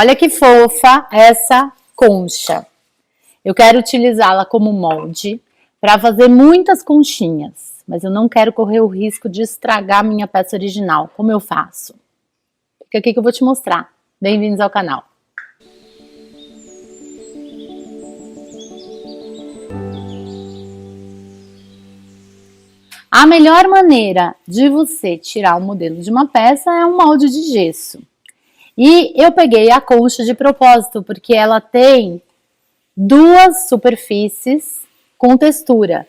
Olha que fofa essa concha. Eu quero utilizá-la como molde para fazer muitas conchinhas, mas eu não quero correr o risco de estragar minha peça original. Como eu faço? Fica aqui que eu vou te mostrar. Bem-vindos ao canal. A melhor maneira de você tirar o modelo de uma peça é um molde de gesso. E eu peguei a concha de propósito, porque ela tem duas superfícies com textura.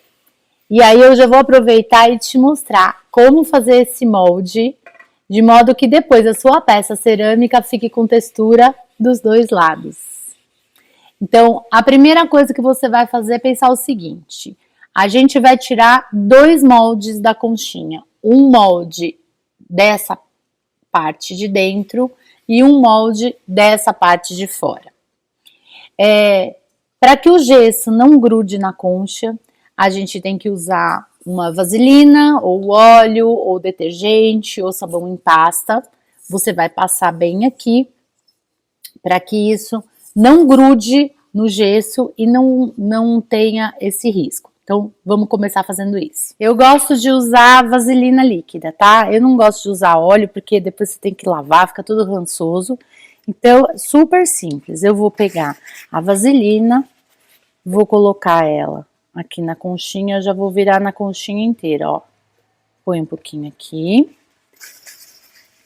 E aí eu já vou aproveitar e te mostrar como fazer esse molde, de modo que depois a sua peça cerâmica fique com textura dos dois lados. Então, a primeira coisa que você vai fazer é pensar o seguinte: a gente vai tirar dois moldes da conchinha. Um molde dessa parte de dentro e um molde dessa parte de fora. Para que o gesso não grude na concha, a gente tem que usar uma vaselina, ou óleo, ou detergente, ou sabão em pasta. Você vai passar bem aqui, para que isso não grude no gesso e não tenha esse risco. Então, vamos começar fazendo isso. Eu gosto de usar vaselina líquida, tá? Eu não gosto de usar óleo, porque depois você tem que lavar, fica tudo rançoso. Então, super simples. Eu vou pegar a vaselina, vou colocar ela aqui na conchinha, eu já vou virar na conchinha inteira, ó. Põe um pouquinho aqui.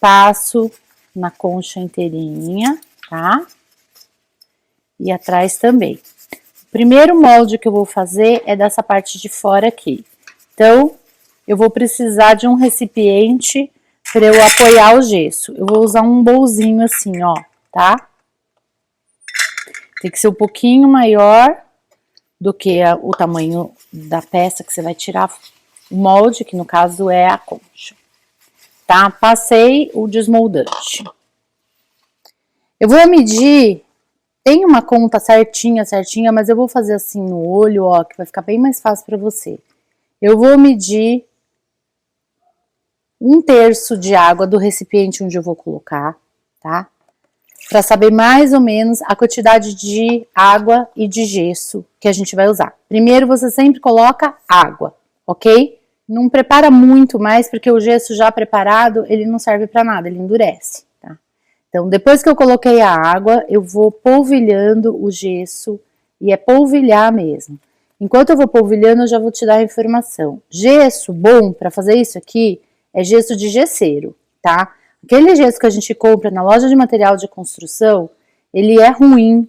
Passo na concha inteirinha, tá? E atrás também. O primeiro molde que eu vou fazer é dessa parte de fora aqui. Então, eu vou precisar de um recipiente para eu apoiar o gesso. Eu vou usar um bolzinho assim, ó, tá? Tem que ser um pouquinho maior do que o tamanho da peça que você vai tirar o molde, que no caso é a concha. Tá? Passei o desmoldante. Eu vou medir. Tem uma conta certinha, mas eu vou fazer assim no olho, ó, que vai ficar bem mais fácil para você. Eu vou medir 1/3 de água do recipiente onde eu vou colocar, tá? Para saber mais ou menos a quantidade de água e de gesso que a gente vai usar. Primeiro você sempre coloca água, ok? Não prepara muito mais, porque o gesso já preparado, ele não serve para nada, ele endurece. Então, depois que eu coloquei a água, eu vou polvilhando o gesso, e é polvilhar mesmo. Enquanto eu vou polvilhando, eu já vou te dar a informação. Gesso bom para fazer isso aqui é gesso de gesseiro, tá? Aquele gesso que a gente compra na loja de material de construção, ele é ruim,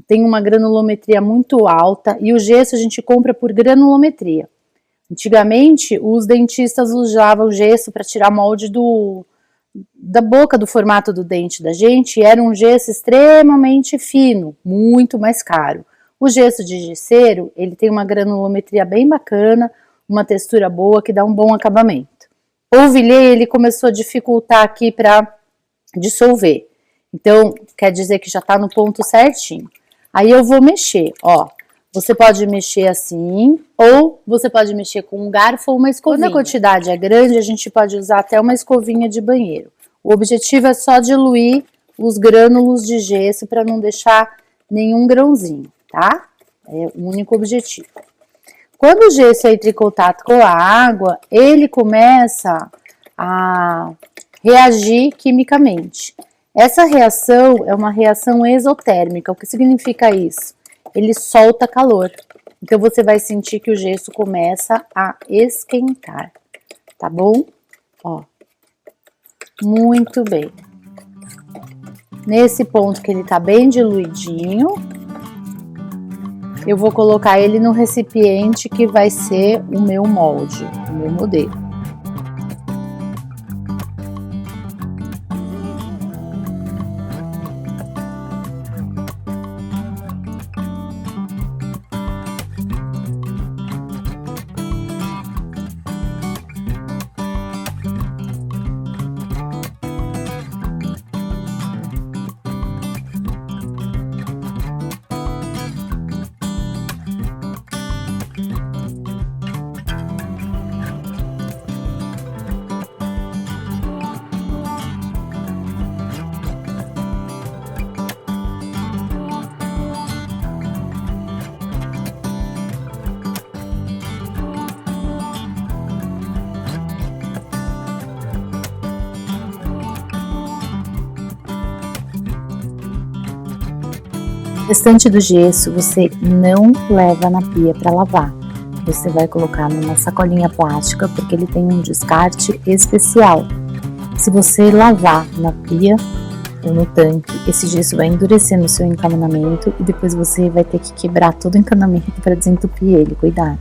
tem uma granulometria muito alta, e o gesso a gente compra por granulometria. Antigamente, os dentistas usavam gesso para tirar molde da boca, do formato do dente da gente, era um gesso extremamente fino, muito mais caro. O gesso de gesseiro, ele tem uma granulometria bem bacana, uma textura boa que dá um bom acabamento. Polvilhei, ele começou a dificultar aqui para dissolver. Então, quer dizer que já tá no ponto certinho. Aí eu vou mexer, ó. Você pode mexer assim, ou você pode mexer com um garfo ou uma escovinha. Quando a quantidade é grande, a gente pode usar até uma escovinha de banheiro. O objetivo é só diluir os grânulos de gesso para não deixar nenhum grãozinho, tá? É o único objetivo. Quando o gesso entra em contato com a água, ele começa a reagir quimicamente. Essa reação é uma reação exotérmica. O que significa isso? Ele solta calor. Então, você vai sentir que o gesso começa a esquentar, tá bom? Ó, muito bem. Nesse ponto que ele tá bem diluidinho, eu vou colocar ele no recipiente que vai ser o meu molde, o meu modelo. O restante do gesso você não leva na pia para lavar. Você vai colocar numa sacolinha plástica, porque ele tem um descarte especial. Se você lavar na pia ou no tanque, esse gesso vai endurecer no seu encanamento e depois você vai ter que quebrar todo o encanamento para desentupir ele. Cuidado!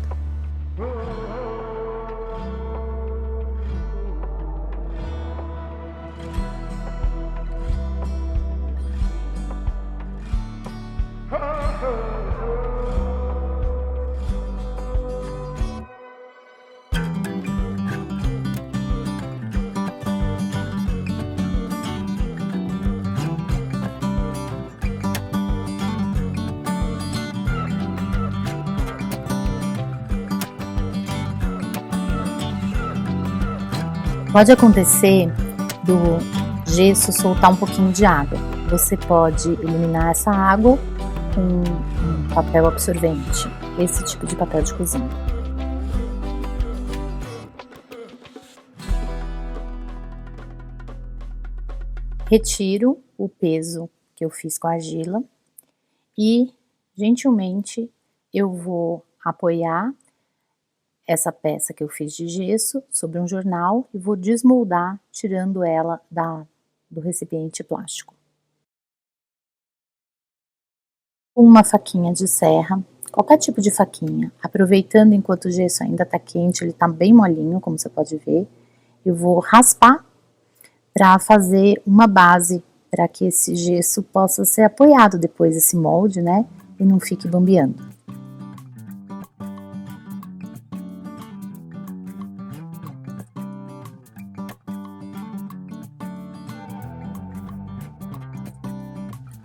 Pode acontecer do gesso soltar um pouquinho de água. Você pode eliminar essa água com um papel absorvente, esse tipo de papel de cozinha. Retiro o peso que eu fiz com a argila e, gentilmente, eu vou apoiar essa peça que eu fiz de gesso sobre um jornal e vou desmoldar, tirando ela do recipiente plástico. Uma faquinha de serra, qualquer tipo de faquinha, aproveitando enquanto o gesso ainda está quente, ele está bem molinho, como você pode ver, eu vou raspar para fazer uma base para que esse gesso possa ser apoiado depois, esse molde, né, e não fique bambeando.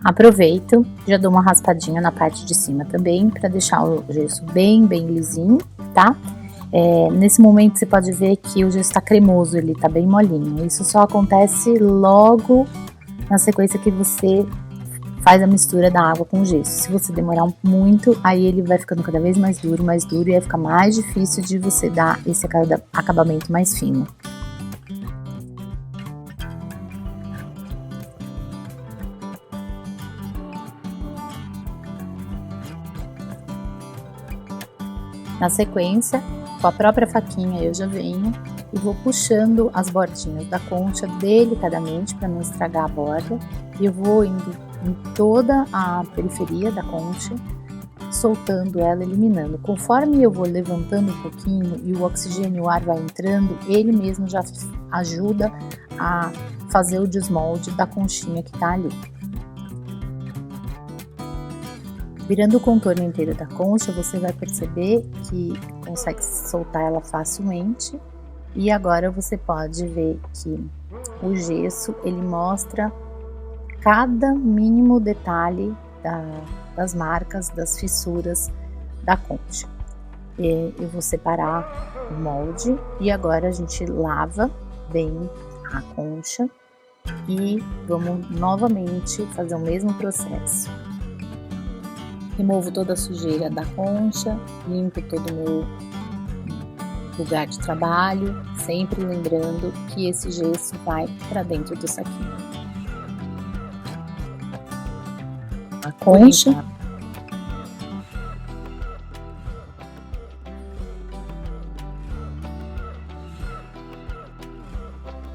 Aproveito, já dou uma raspadinha na parte de cima também, para deixar o gesso bem lisinho, tá? Nesse momento você pode ver que o gesso tá cremoso, ele tá bem molinho. Isso só acontece logo na sequência que você faz a mistura da água com o gesso. Se você demorar muito, aí ele vai ficando cada vez mais duro, e aí fica mais difícil de você dar esse acabamento mais fino. Na sequência, com a própria faquinha eu já venho e vou puxando as bordinhas da concha delicadamente para não estragar a borda. E eu vou indo em toda a periferia da concha, soltando ela, eliminando. Conforme eu vou levantando um pouquinho e o oxigênio, o ar vai entrando, ele mesmo já ajuda a fazer o desmolde da conchinha que tá ali. Virando o contorno inteiro da concha, você vai perceber que consegue soltar ela facilmente. E agora você pode ver que o gesso, ele mostra cada mínimo detalhe das marcas, das fissuras da concha. Eu vou separar o molde e agora a gente lava bem a concha e vamos novamente fazer o mesmo processo. Removo toda a sujeira da concha, limpo todo o meu lugar de trabalho, sempre lembrando que esse gesso vai para dentro do saquinho. A concha.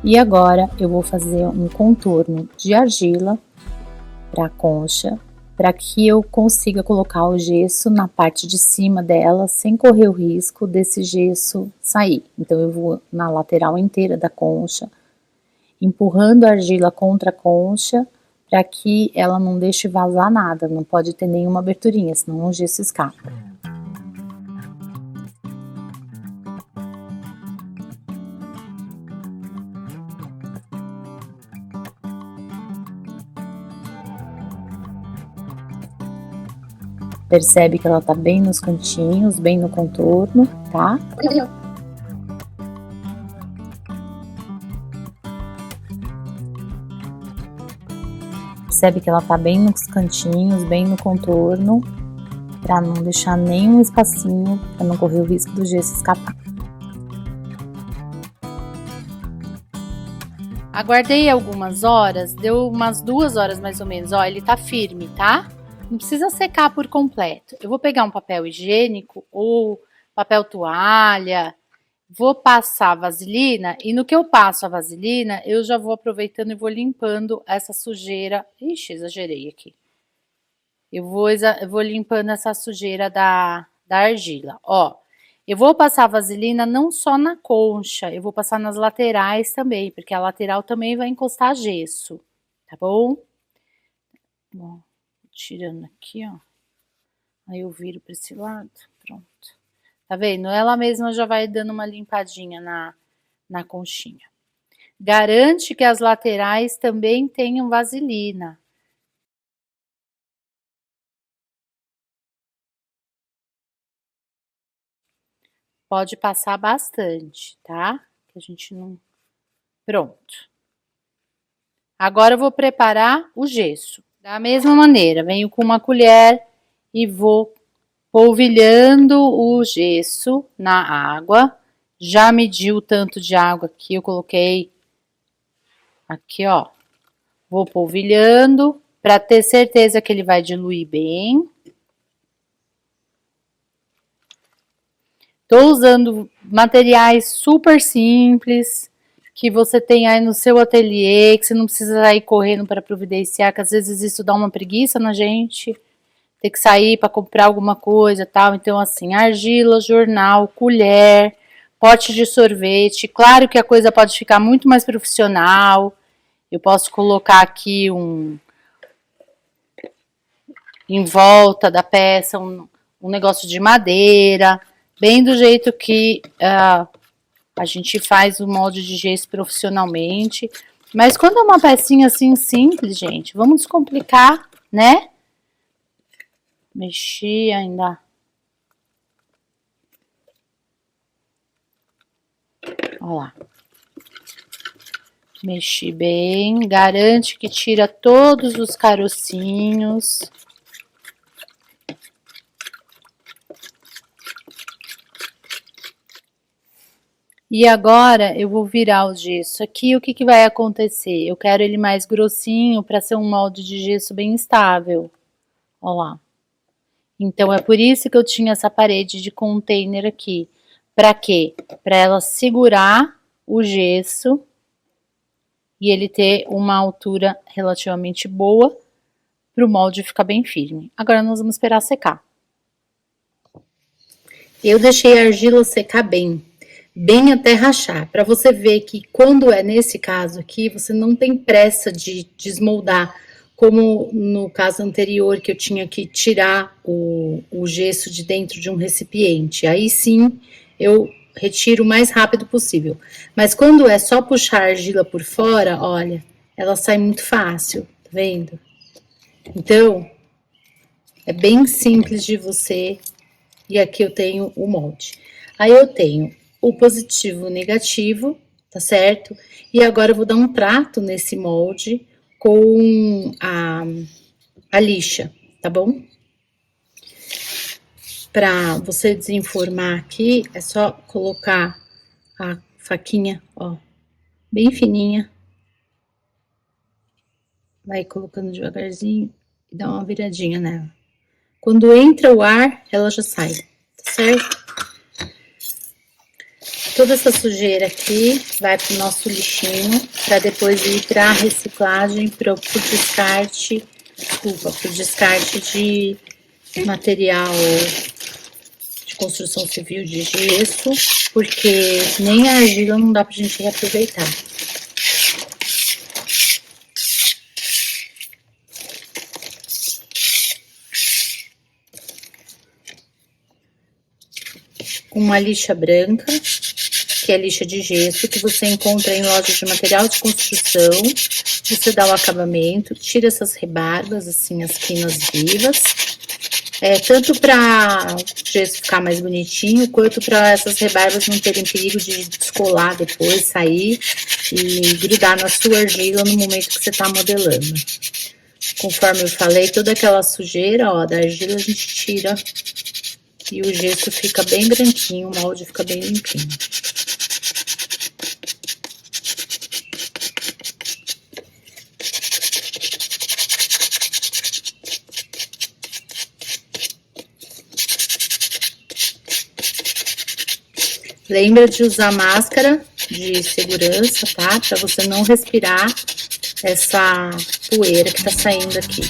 E agora eu vou fazer um contorno de argila para a concha, para que eu consiga colocar o gesso na parte de cima dela, sem correr o risco desse gesso sair. Então eu vou na lateral inteira da concha, empurrando a argila contra a concha, para que ela não deixe vazar nada, não pode ter nenhuma aberturinha, senão o gesso escapa. Percebe que ela tá bem nos cantinhos, bem no contorno, tá? Percebe que ela tá bem nos cantinhos, bem no contorno, pra não deixar nenhum espacinho, pra não correr o risco do gesso escapar. Aguardei algumas horas, deu umas 2 horas mais ou menos, ó, ele tá firme, tá? Não precisa secar por completo. Eu vou pegar um papel higiênico ou papel toalha, vou passar a vaselina e no que eu passo a vaselina, eu já vou aproveitando e vou limpando essa sujeira. Ixi, exagerei aqui. Eu vou limpando essa sujeira da argila. Ó, eu vou passar a vaselina não só na concha, eu vou passar nas laterais também, porque a lateral também vai encostar gesso, tá bom? Bom, tirando aqui, ó. Aí eu viro para esse lado, pronto. Tá vendo? Ela mesma já vai dando uma limpadinha na conchinha. Garante que as laterais também tenham vaselina. Pode passar bastante, tá? Que a gente não... Pronto. Agora eu vou preparar o gesso. Da mesma maneira, venho com uma colher e vou polvilhando o gesso na água. Já medi o tanto de água que eu coloquei aqui, ó. Vou polvilhando para ter certeza que ele vai diluir bem. Tô usando materiais super simples que você tem aí no seu ateliê, que você não precisa sair correndo para providenciar, que às vezes isso dá uma preguiça na gente, ter que sair para comprar alguma coisa, tal. Então assim, argila, jornal, colher, pote de sorvete. Claro que a coisa pode ficar muito mais profissional. Eu posso colocar aqui em volta da peça um negócio de madeira, bem do jeito que a gente faz o molde de gesso profissionalmente. Mas quando é uma pecinha assim simples, gente, vamos descomplicar, né? Mexi ainda. Olha lá. Mexi bem, garante que tira todos os carocinhos. E agora eu vou virar o gesso aqui. O que que vai acontecer? Eu quero ele mais grossinho para ser um molde de gesso bem estável. Olha lá. Então é por isso que eu tinha essa parede de container aqui. Para quê? Para ela segurar o gesso e ele ter uma altura relativamente boa para o molde ficar bem firme. Agora nós vamos esperar secar. Eu deixei a argila secar bem até rachar, para você ver que quando é nesse caso aqui, você não tem pressa de desmoldar, como no caso anterior que eu tinha que tirar o gesso de dentro de um recipiente. Aí sim, eu retiro o mais rápido possível. Mas quando é só puxar a argila por fora, olha, ela sai muito fácil, tá vendo? Então, é bem simples de você. E aqui eu tenho o molde. Aí eu tenho o positivo e o negativo, tá certo? E agora eu vou dar um trato nesse molde com a lixa, tá bom? Para você desenformar aqui, é só colocar a faquinha, ó, bem fininha. Vai colocando devagarzinho e dá uma viradinha nela. Quando entra o ar, ela já sai, tá certo? Toda essa sujeira aqui vai pro nosso lixinho, para depois ir para reciclagem, pro descarte, pro descarte de material de construção civil de gesso, porque nem a argila não dá pra gente reaproveitar. Uma lixa branca, que é lixa de gesso, que você encontra em lojas de material de construção. Você dá o acabamento, tira essas rebarbas, assim, as quinas vivas. Tanto para o gesso ficar mais bonitinho, quanto para essas rebarbas não terem perigo de descolar depois, sair e grudar na sua argila no momento que você está modelando. Conforme eu falei, toda aquela sujeira, ó, da argila a gente tira e o gesso fica bem branquinho, o molde fica bem limpinho. Lembra de usar máscara de segurança, tá? Para você não respirar essa poeira que tá saindo aqui.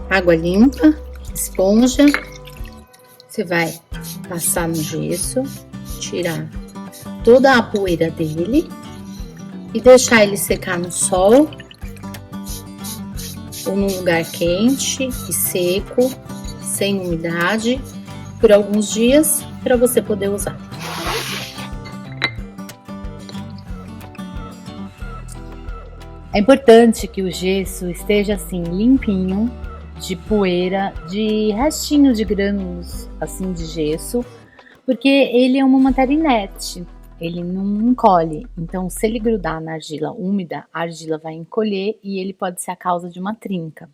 Água limpa, esponja, você vai passar no gesso, tirar toda a poeira dele e deixar ele secar no sol ou num lugar quente e seco, sem umidade, por alguns dias para você poder usar. É importante que o gesso esteja assim limpinho de poeira, de restinhos de grânulos assim de gesso, porque ele é uma matéria inerte, ele não encolhe. Então, se ele grudar na argila úmida, a argila vai encolher e ele pode ser a causa de uma trinca.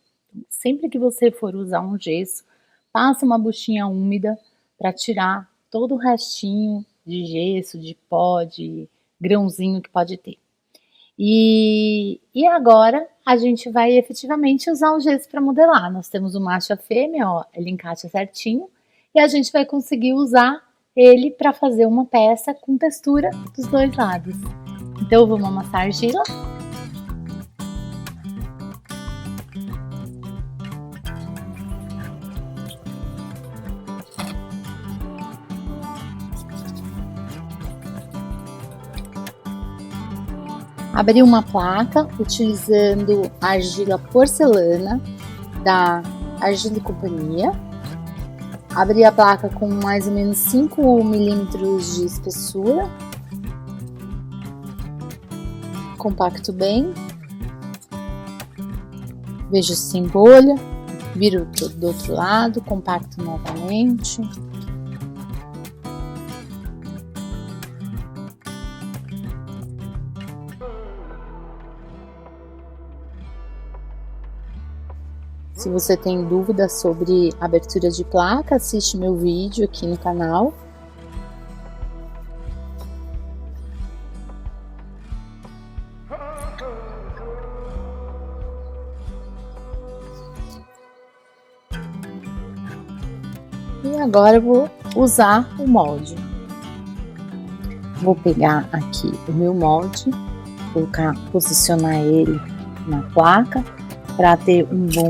Sempre que você for usar um gesso, passa uma buchinha úmida para tirar todo o restinho de gesso, de pó, de grãozinho que pode ter. E agora a gente vai efetivamente usar o gesso para modelar. Nós temos o macho e a fêmea, ó, ele encaixa certinho e a gente vai conseguir usar ele para fazer uma peça com textura dos dois lados. Então vamos amassar a argila. Abrir uma placa utilizando a argila porcelana da Argila e Companhia. Abrir a placa com mais ou menos 5 milímetros de espessura. Compacto bem. Vejo sem bolha. Viro do outro lado, compacto novamente. Se você tem dúvidas sobre abertura de placa, assiste meu vídeo aqui no canal. E agora eu vou usar o molde. Vou pegar aqui o meu molde, posicionar ele na placa para ter um bom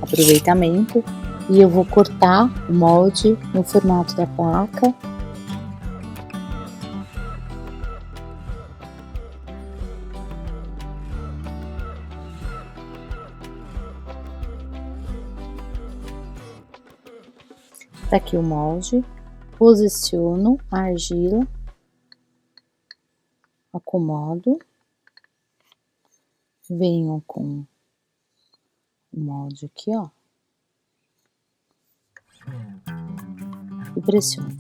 aproveitamento, e eu vou cortar o molde no formato da placa. Tá aqui o molde, posiciono a argila, acomodo, venho com o molde aqui, ó, e pressiono.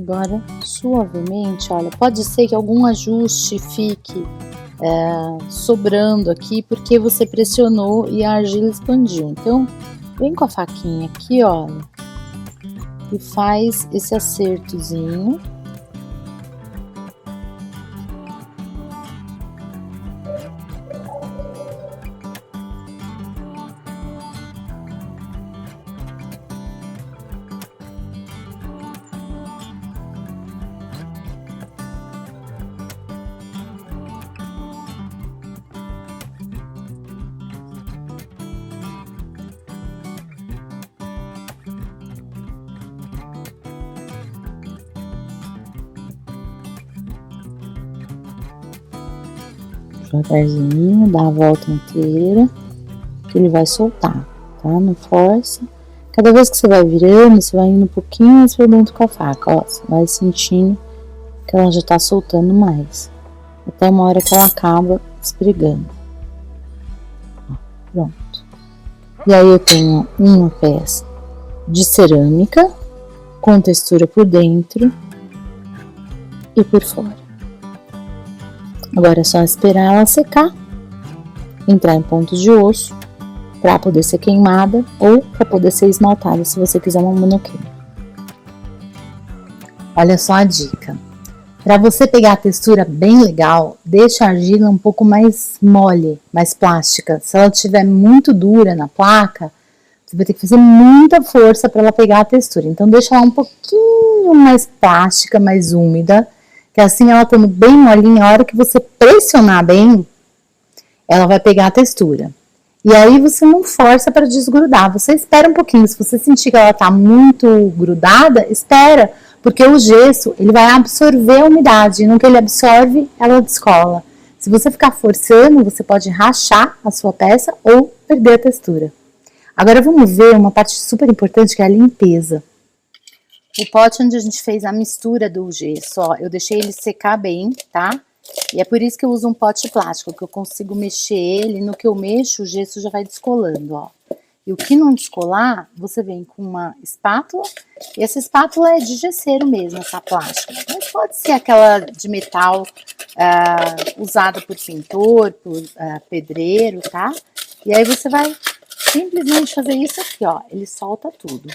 Agora, suavemente, olha, pode ser que algum ajuste fique sobrando aqui, porque você pressionou e a argila expandiu. Então, vem com a faquinha aqui, olha, e faz esse acertozinho. Devagarzinho, dá a volta inteira, que ele vai soltar, tá? Não força. Cada vez que você vai virando, você vai indo um pouquinho mais pra dentro com a faca, ó. Você vai sentindo que ela já tá soltando mais. Até uma hora que ela acaba esfregando. Ó, pronto. E aí eu tenho uma peça de cerâmica, com textura por dentro e por fora. Agora é só esperar ela secar, entrar em pontos de osso, para poder ser queimada ou para poder ser esmaltada, se você quiser uma monoqueima. Olha só a dica. Para você pegar a textura bem legal, deixa a argila um pouco mais mole, mais plástica. Se ela estiver muito dura na placa, você vai ter que fazer muita força para ela pegar a textura. Então deixa ela um pouquinho mais plástica, mais úmida, que assim ela estando bem molinha, a hora que você pressionar bem, ela vai pegar a textura. E aí você não força para desgrudar, você espera um pouquinho. Se você sentir que ela está muito grudada, espera, porque o gesso ele vai absorver a umidade, e no que ele absorve, ela descola. Se você ficar forçando, você pode rachar a sua peça ou perder a textura. Agora vamos ver uma parte super importante, que é a limpeza. O pote onde a gente fez a mistura do gesso, ó, eu deixei ele secar bem, tá? E é por isso que eu uso um pote plástico, que eu consigo mexer ele, no que eu mexo o gesso já vai descolando, ó. E o que não descolar, você vem com uma espátula, e essa espátula é de gesseiro mesmo, essa plástica. Mas pode ser aquela de metal usada por pintor, por pedreiro, tá? E aí você vai simplesmente fazer isso aqui, ó, ele solta tudo.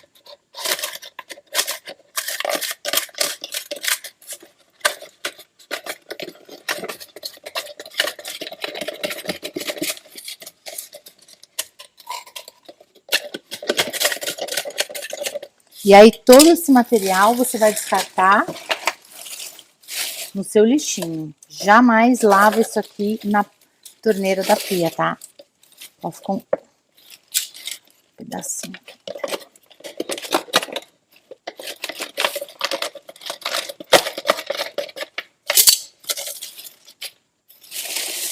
E aí todo esse material você vai descartar no seu lixinho. Jamais lava isso aqui na torneira da pia, tá? Ó, ficou um pedacinho aqui.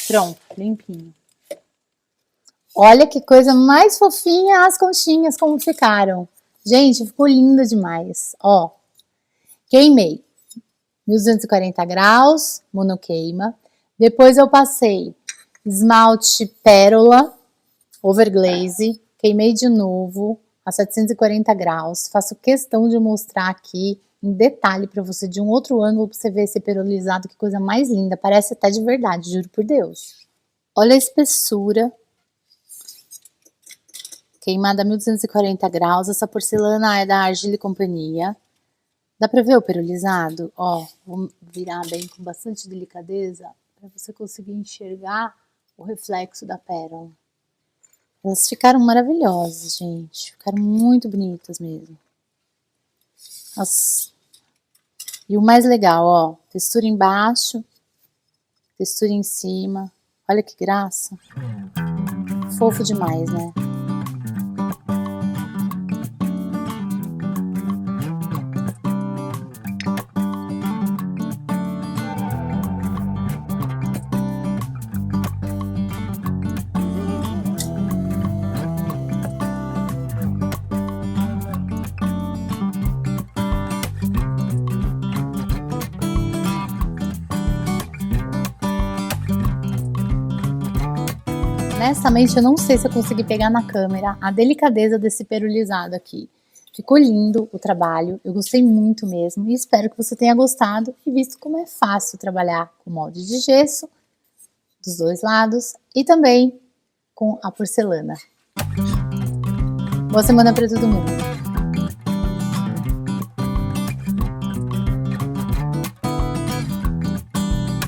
Pronto, limpinho. Olha que coisa mais fofinha as conchinhas como ficaram. Gente, ficou linda demais. Ó, queimei 1240 graus, monoqueima. Depois eu passei esmalte pérola, overglaze. Queimei de novo a 740 graus. Faço questão de mostrar aqui em detalhe para você de um outro ângulo para você ver esse perolizado, que coisa mais linda. Parece até de verdade, juro por Deus. Olha a espessura. Queimada a 1240 graus, essa porcelana é da Argila e Companhia. Dá pra ver o perolizado? Ó, vou virar bem com bastante delicadeza para você conseguir enxergar o reflexo da pérola. Elas ficaram maravilhosas, gente. Ficaram muito bonitas mesmo. Nossa. E o mais legal, ó, textura embaixo, textura em cima. Olha que graça. Fofo demais, né? Honestamente, eu não sei se eu consegui pegar na câmera a delicadeza desse perolizado aqui. Ficou lindo o trabalho, eu gostei muito mesmo e espero que você tenha gostado e visto como é fácil trabalhar com molde de gesso dos dois lados e também com a porcelana. Boa semana para todo mundo!